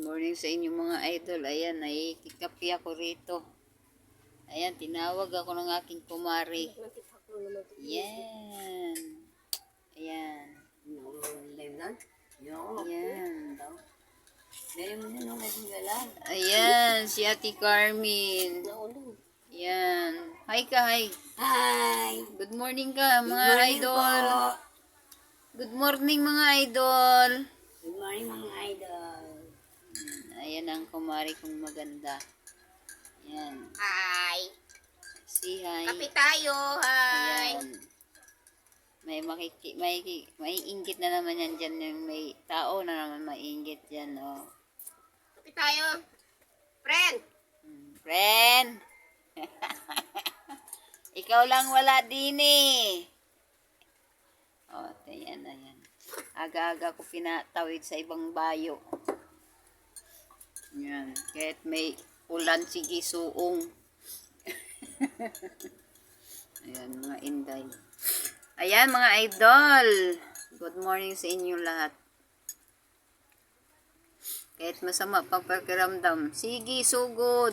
Morning sa inyo mga idol. Ayan, nakikikapi ako rito. Ayan, tinawag ako ng aking kumari. Ayan. Ayan. Ayan, si Ate Carmen. Ayan. Hi ka, hi. Hi! Good morning ka, mga idol. Good morning, mga idol. Good morning mga idol. Ayan ang kumari kong maganda. Ayan. Hi! Si hi. Kape tayo! Hi! Ayan. May inggit na naman yan dyan. Yung may tao na naman maiinggit dyan. Oh. Kape tayo! Friend! Friend! Ikaw lang wala din eh. Oh, ayan, ayan. Aga-aga ko pinatawid sa ibang bayo. Ayan. Kahit may ulan, sige suong. Ayan, mga inday. Ayan, mga idol. Good morning sa inyo lahat. Kahit masama pang pakiramdam. Sige, sugod.